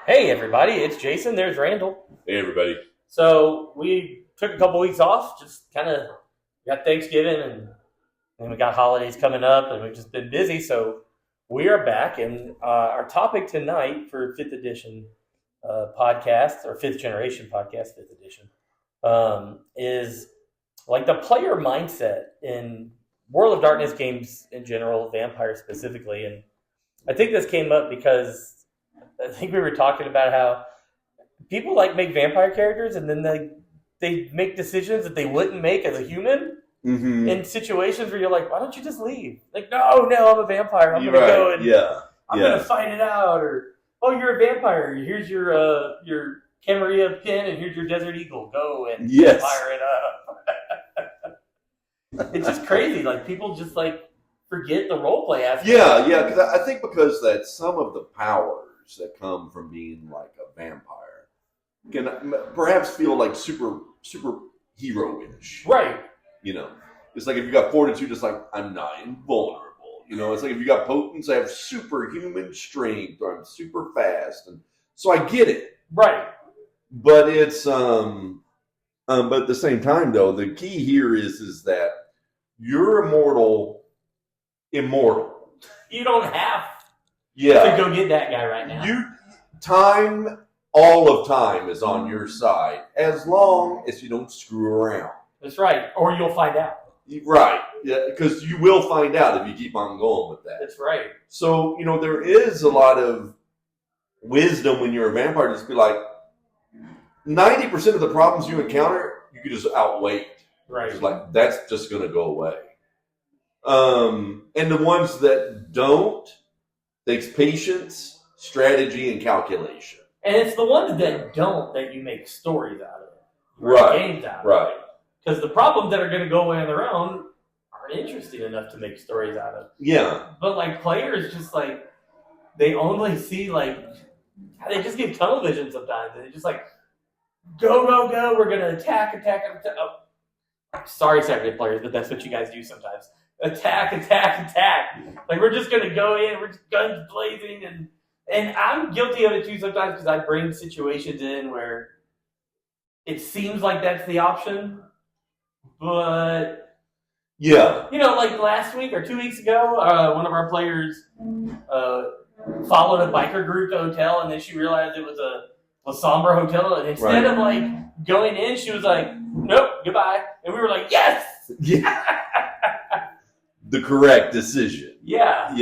Hey everybody, it's Jason. There's Randall. Hey everybody. So we took a couple weeks off, just kind of got Thanksgiving and we got holidays coming up, and we've just been busy. So we are back, and our topic tonight for fifth edition podcast, or fifth generation podcast, fifth edition, is like the player mindset in World of Darkness games in general, Vampire specifically. And I think this came up because I think we were talking about how people like make vampire characters, and then they make decisions that they wouldn't make as a human in situations where you're like, why don't you just leave? Like, no, I'm a vampire. I'm gonna go and I'm gonna fight it out. Or, oh, you're a vampire. Here's your Camarilla pin, and here's your Desert Eagle. Go and fire it up. It's just crazy. Like, people just like forget the role play aspect. Yeah, because I think because that some of the powers that come from being like a vampire can perhaps feel like super hero-ish. Right. You know, it's like if you got fortitude, it's like, I'm not invulnerable. You know, it's like if you got potence, I have superhuman strength, or I'm super fast. And so I get it. Right. But it's, but at the same time though, the key here is that you're immortal. You don't have to go get that guy right now. All of time is on your side, as long as you don't screw around. That's right. Or you'll find out. Right. Yeah, because you will find out if you keep on going with that. That's right. So, there is a lot of wisdom when you're a vampire. Just be like, 90% of the problems you encounter, you can just outwait. Right. It's like, that's just going to go away. And the ones that don't, takes patience, strategy, and calculation. And it's the ones that don't that you make stories out of. Games out of. Right. Because the problems that are going to go away on their own aren't interesting enough to make stories out of. Yeah. But like players just like, they only see like, they just get tunnel vision sometimes. And they're just like, go, we're going to attack. Oh, sorry, Saturday players, but that's what you guys do sometimes. Attack. Like, we're just going to go in, we're just guns blazing. And I'm guilty of it too sometimes, because I bring situations in where it seems like that's the option. But, like last week or 2 weeks ago, one of our players followed a biker group to a hotel, and then she realized it was a somber hotel. And instead of like going in, she was like, nope, goodbye. And we were like, yes! Yeah. The correct decision. Yeah.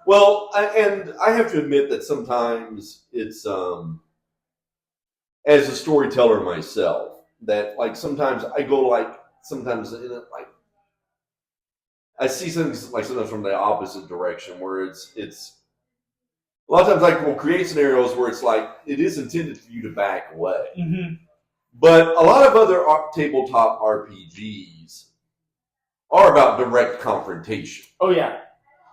Well, I have to admit that sometimes it's, as a storyteller myself, that like sometimes I go like, I see things like sometimes from the opposite direction, where it's a lot of times like we'll create scenarios where it's like it is intended for you to back away. Mm-hmm. But a lot of other tabletop RPGs are about direct confrontation. Oh, yeah.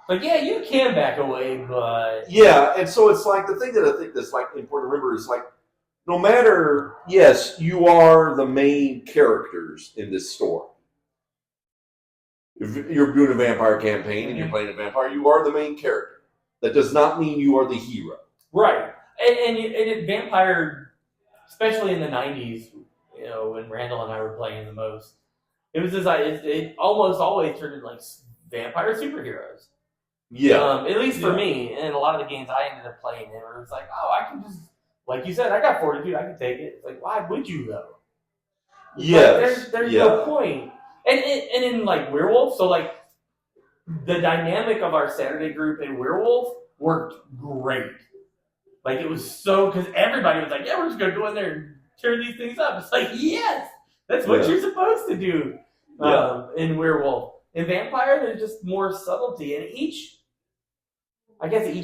Like, yeah, you can back away, but... Yeah, and so it's like, the thing that I think that's like important to remember is like, no matter, yes, you are the main characters in this story. If you're doing a vampire campaign and you're playing a vampire, you are the main character. That does not mean you are the hero. Right. And vampire, especially in the 90s, when Randall and I were playing the most, it was it almost always turned into like vampire superheroes. Yeah. At least for me, and a lot of the games I ended up playing, it was like, oh, I can just, like you said, I got fortitude, I can take it. It's like, why would you though? Yes. Like, there's no point. And in like Werewolf, so like the dynamic of our Saturday group in Werewolf worked great. Like, it was so, because everybody was like, yeah, we're just going to go in there and tear these things up. It's like, yes, that's what you're supposed to do in Werewolf. In Vampire, there's just more subtlety. And each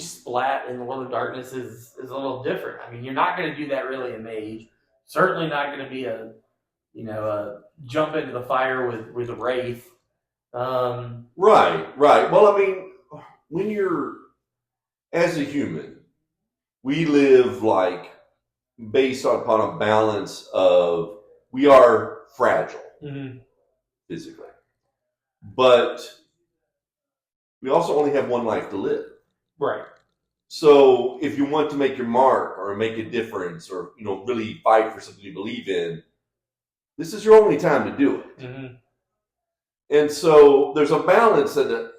splat in the World of Darkness is a little different. I mean, you're not going to do that really in Mage. Certainly not going to be a jump into the fire with a Wraith. Right. Well, I mean, when you're, as a human, we live like based upon a balance of, we are fragile physically, but we also only have one life to live. Right. So if you want to make your mark or make a difference or, really fight for something you believe in, this is your only time to do it. Mm-hmm. And so there's a balance that, a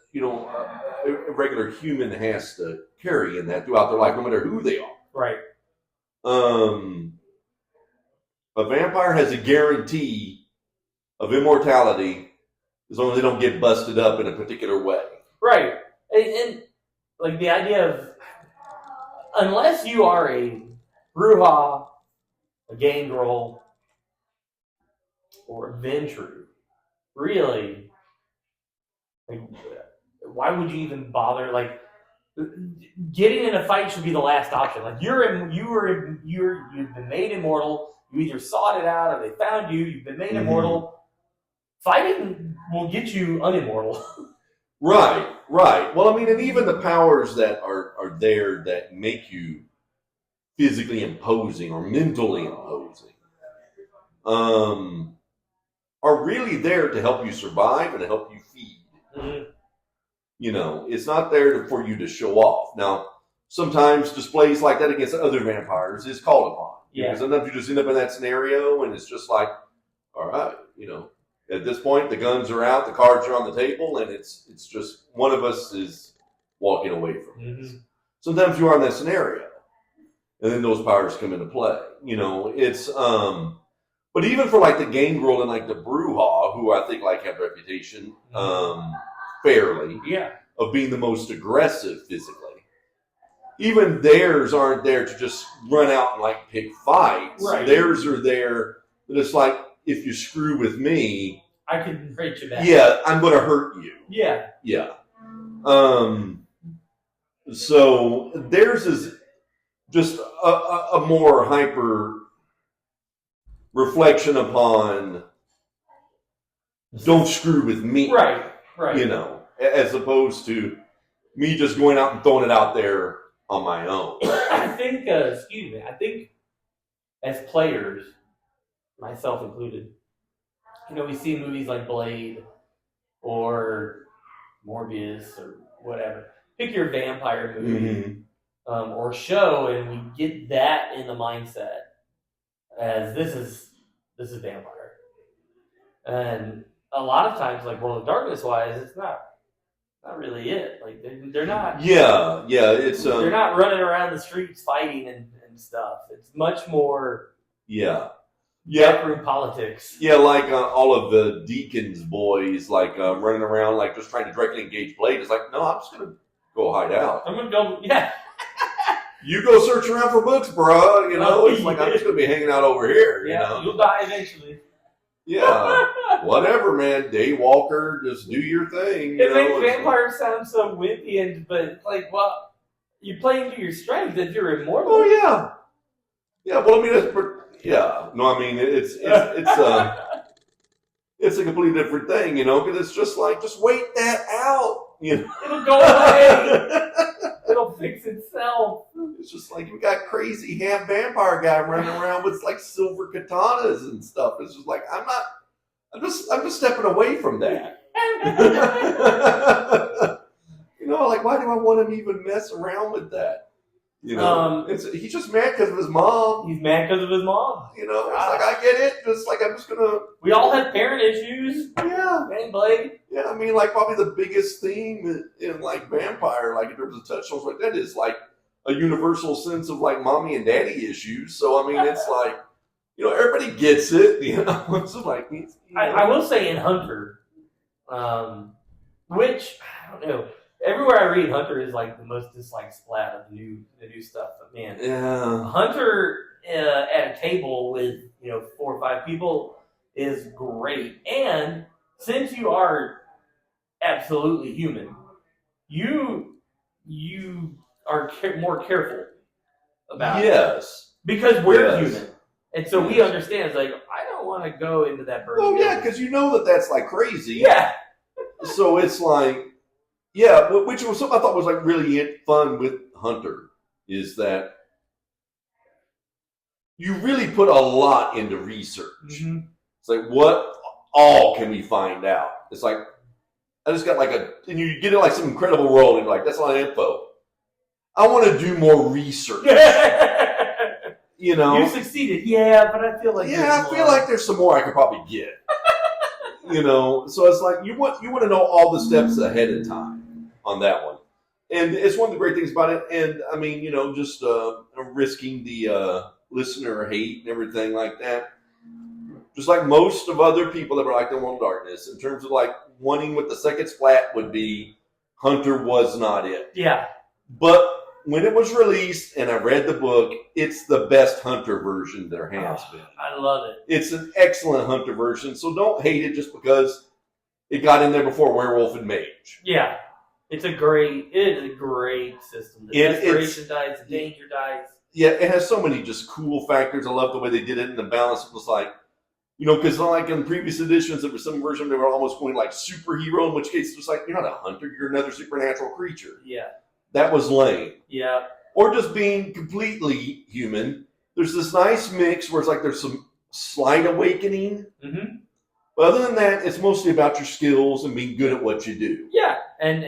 regular human has to carry in that throughout their life, no matter who they are. Right. A vampire has a guarantee of immortality as long as they don't get busted up in a particular way. Right. And like the idea of, unless you are a Bruja, a Gangrel, or a Ventru, really, like, why would you even bother? Like, getting in a fight should be the last option. Like, you've been made immortal. You either sought it out or they found you. You've been made immortal. Fighting will get you unimmortal. Right. Well, I mean, and even the powers that are there that make you physically imposing or mentally imposing, are really there to help you survive and to help you feed. Mm-hmm. It's not there for you to show off. Now, sometimes displays like that against other vampires is called upon. Yeah. Because sometimes you just end up in that scenario and it's just like, all right, at this point the guns are out, the cards are on the table, and it's just one of us is walking away from this. Sometimes you are in that scenario, and then those powers come into play. It's but even for like the Gangrel and like the Bruja, who I think like have a reputation fairly of being the most aggressive physically, even theirs aren't there to just run out and like pick fights. Right. Theirs are there that it's like, if you screw with me, I can break you back. Yeah, I'm going to hurt you. Yeah. So theirs is just a more hyper reflection upon don't screw with me. Right. As opposed to me just going out and throwing it out there on my own. I think as players, myself included, we see movies like Blade or Morbius or whatever. Pick your vampire movie or show, and we get that in the mindset as this is vampire. And a lot of times, like World of Darkness wise, it's not really it. Like they're not. Yeah. It's they're not running around the streets fighting and stuff. It's much more. Backroom politics. Yeah, like all of the Deacon's boys, like running around, like just trying to directly engage Blade. It's like, no, I'm just gonna go hide out. I'm gonna go. Yeah. You go search around for books, bro. It's like I'm just gonna be hanging out over here. You'll die eventually. Yeah, whatever, man. Daywalker, just do your thing. It makes vampires sound so wimpy, but like, well, you play into your strength if you're immortal. Oh yeah. Well, I mean, yeah. No, I mean it's a completely different thing, because it's just like, just wait that out, It'll go away. It'll fix itself. It's just like we got crazy half vampire guy running around with like silver katanas and stuff. It's just like I'm just stepping away from that. Like why do I want him to even mess around with that? He's just mad because of his mom. He's mad because of his mom. It's like, I get it. Just like, I'm just going to... We all have parent issues. Yeah. And Blade. Yeah, I mean, like, probably the biggest theme in, like, vampire, like, in terms of touchstones like that is, like, a universal sense of, like, mommy and daddy issues. So, I mean, it's like, everybody gets it, It's like... I will say in Hunter, which, I don't know... Everywhere I read, Hunter is like the most disliked splat of the new stuff. But man, Hunter at a table with 4 or 5 people is great. And since you are absolutely human, you are more careful about it. Because we're human, and so we understand. It's like I don't want to go into that burden. Oh yeah, because that's like crazy. Yeah. So it's like. Yeah, which was something I thought was like really fun with Hunter is that you really put a lot into research. Mm-hmm. It's like, what all can we find out? It's like, I just got like and you get in like some incredible world and you're like, that's a lot of info. I want to do more research. You know, you succeeded, yeah, but I feel like there's some more I could probably get. You know, so it's like you want to know all the steps ahead of time on that one, and it's one of the great things about it. And I mean, you know, just risking the listener hate and everything like that. Just like most of other people that were like the World of Darkness, in terms of like wanting what the second splat would be, Hunter was not it. Yeah. But when it was released and I read the book, it's the best Hunter version there has been. I love it. It's an excellent Hunter version, so don't hate it just because it got in there before Werewolf and Mage. Yeah. It is a great system. The desperation dice, the danger dice. Yeah, it has so many just cool factors. I love the way they did it, and the balance was like, you know, because like in previous editions, there was some version they were almost going like superhero, in which case it was like, you're not a hunter, you're another supernatural creature. Yeah. That was lame. Yeah. Or just being completely human. There's this nice mix where it's like there's some slight awakening. Mm-hmm. But other than that, it's mostly about your skills and being good at what you do. Yeah. And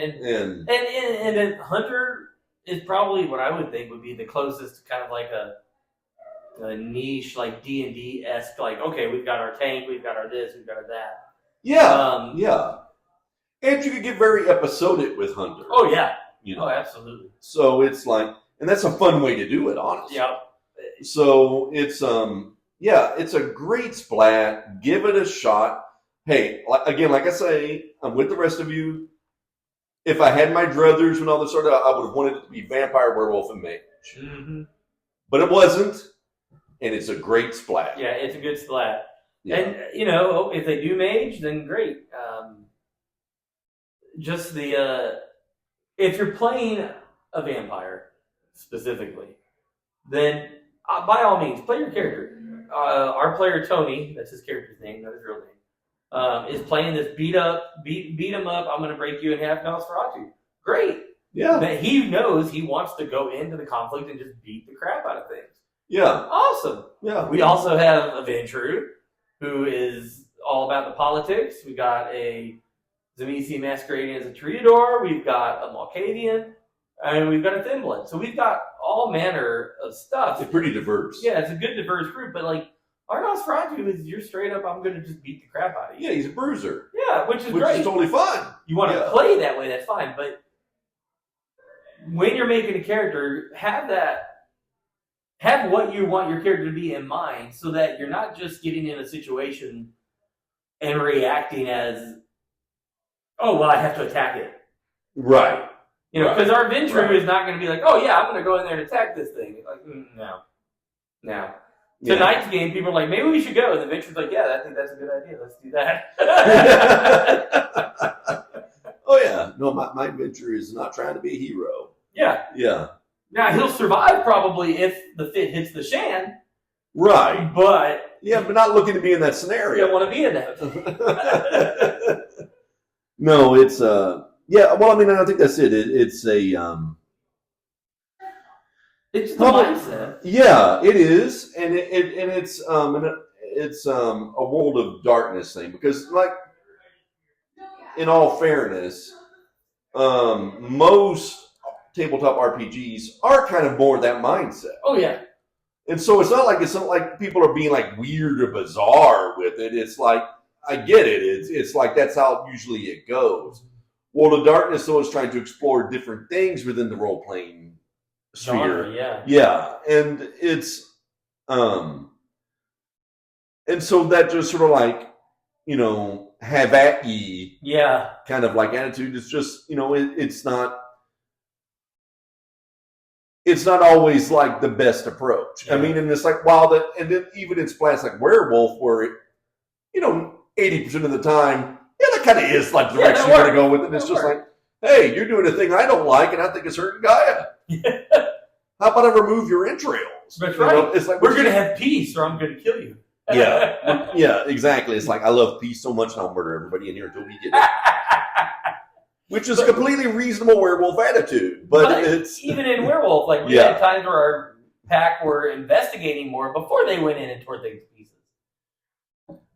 Hunter is probably what I would think would be the closest to kind of like a niche, like D&D-esque, like, okay, we've got our tank, we've got our this, we've got our that. Yeah, yeah. And you could get very episodic with Hunter. Oh, yeah. You know? Oh, absolutely. So it's like, and that's a fun way to do it, honestly. Yeah. So it's, it's a great splat. Give it a shot. Hey, again, like I say, I'm with the rest of you. If I had my druthers when all this started out, I would have wanted it to be Vampire, Werewolf, and Mage. Mm-hmm. But it wasn't. And it's a great splat. Yeah, it's a good splat. Yeah. And, you know, if they do Mage, then great. Just the, if you're playing a vampire, specifically, then by all means, play your character. Our player, Tony, that's his character's name, not his real name, is playing this beat him up, I'm going to break you in half Nosferatu. Great. Yeah. But he knows he wants to go into the conflict and just beat the crap out of things. Yeah. Awesome. Yeah. We also have a Ventrue, who is all about the politics. We got a Tzimisce masquerading as a Toreador. We've got a Malkavian. And we've got a Thin Blood. So we've got all manner of stuff. It's pretty diverse. Yeah, it's a good diverse group. But like, our Nosferatu is you're straight up, I'm going to just beat the crap out of you. Yeah, he's a bruiser. Yeah, which is great. Which is totally fun. You want to play that way, that's fine. But when you're making a character, have what you want your character to be in mind so that you're not just getting in a situation and reacting as, oh, well, I have to attack it. Right. You know, because our Ventrue is not going to be like, oh, yeah, I'm going to go in there and attack this thing. Like, no. Yeah. Tonight's game, people are like, maybe we should go. And the Ventrue's like, yeah, I think that's a good idea. Let's do that. Oh, yeah. No, my Ventrue is not trying to be a hero. Yeah. Yeah. Now, he'll survive probably if the fit hits the Shan. Right. But... yeah, but not looking to be in that scenario. You don't want to be in that. No, it's... yeah, well, I mean, I think that's it. It's a... it's the mindset. Yeah, it is. And it's a World of Darkness thing. Because, like, in all fairness, most tabletop RPGs are kind of more that mindset. Oh, yeah. And so it's not like people are being like weird or bizarre with it. It's like, I get it. It's like that's how usually it goes. World of Darkness, though, is trying to explore different things within the role-playing sphere. Genre, yeah. Yeah. And it's, and so that just sort of like, you know, have at ye. Yeah. Kind of like attitude. It's just, you know, it's not always like the best approach. Yeah. I mean, and it's like, and then even in splats like Werewolf, where, you know, 80% of the time, yeah, that kind of is like the direction you're going to go with it. And it's just like, hey, you're doing a thing I don't like, and I think it's hurting Gaia. Yeah. How about I remove your entrails? That's right. Know, it's like, we're going to have peace, or I'm going to kill you. Yeah. Yeah, exactly. It's like, I love peace so much, and I'll murder everybody in here until we get it. Which is a completely reasonable werewolf attitude. But it's... even in Werewolf, like, we had times where our pack were investigating more before they went in and tore things to pieces.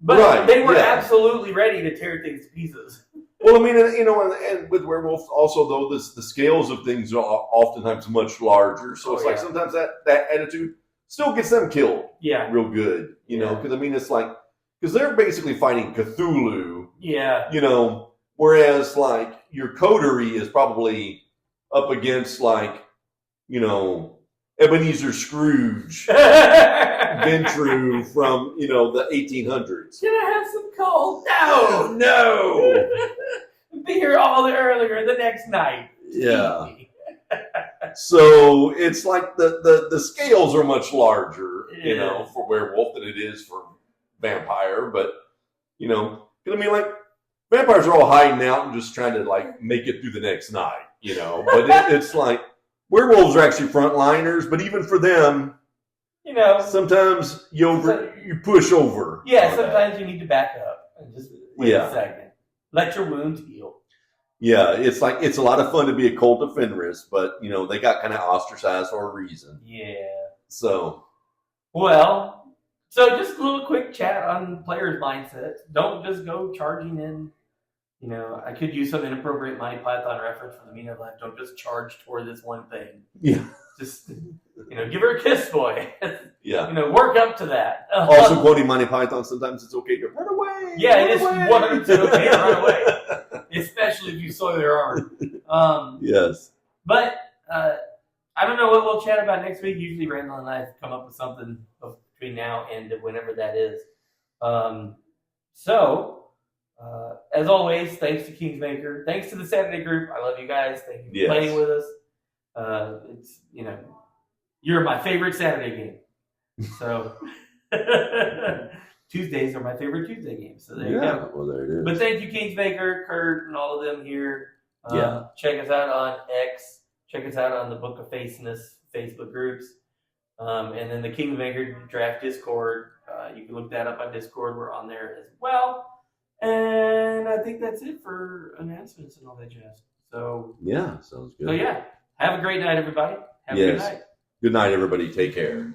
But they were absolutely ready to tear things to pieces. Well, I mean, and with werewolves also though, the scales of things are oftentimes much larger. So it's like sometimes that attitude still gets them killed. Yeah, real good. You know, because I mean, it's like because they're basically fighting Cthulhu. Yeah. You know, whereas like your coterie is probably up against like Ebenezer Scrooge. Ventru from the 1800s. Can I have some coal? No. Be here all the earlier the next night. Yeah. So it's like the scales are much larger, for werewolf than it is for vampire. But I mean, like vampires are all hiding out and just trying to like make it through the next night, But it's like werewolves are actually frontliners. But even for them. Sometimes you push over. Yeah, sometimes you need to back up and just wait a second. Let your wounds heal. Yeah, it's like it's a lot of fun to be a cult of Fenris, but they got kind of ostracized for a reason. Yeah. So just a little quick chat on players' mindsets. Don't just go charging in. I could use some inappropriate Monty Python reference for the meaning of life. Don't just charge toward this one thing. Yeah. Just, give her a kiss, boy. Yeah. Work up to that. Also quoting Monty Python, sometimes it's okay to run away. Yeah, it is 100% okay to run away. Especially if you soil your armor. Yes. But, I don't know what we'll chat about next week. Usually Randall and I come up with something between now and whenever that is. As always, thanks to Kingsmaker. Thanks to the Saturday group. I love you guys. Thank you for playing with us. It's you're my favorite Saturday game. So Tuesdays are my favorite Tuesday games. So there you go. Well, there it is. But thank you, Kingsmaker, Kurt, and all of them here. Check us out on X. Check us out on the Book of Faceness Facebook groups. And then the Kingsmaker Draft Discord. You can look that up on Discord. We're on there as well. And I think that's it for announcements and all that jazz. So yeah, sounds good. So have a great night, everybody. Have a good night. Good night, everybody. Take care.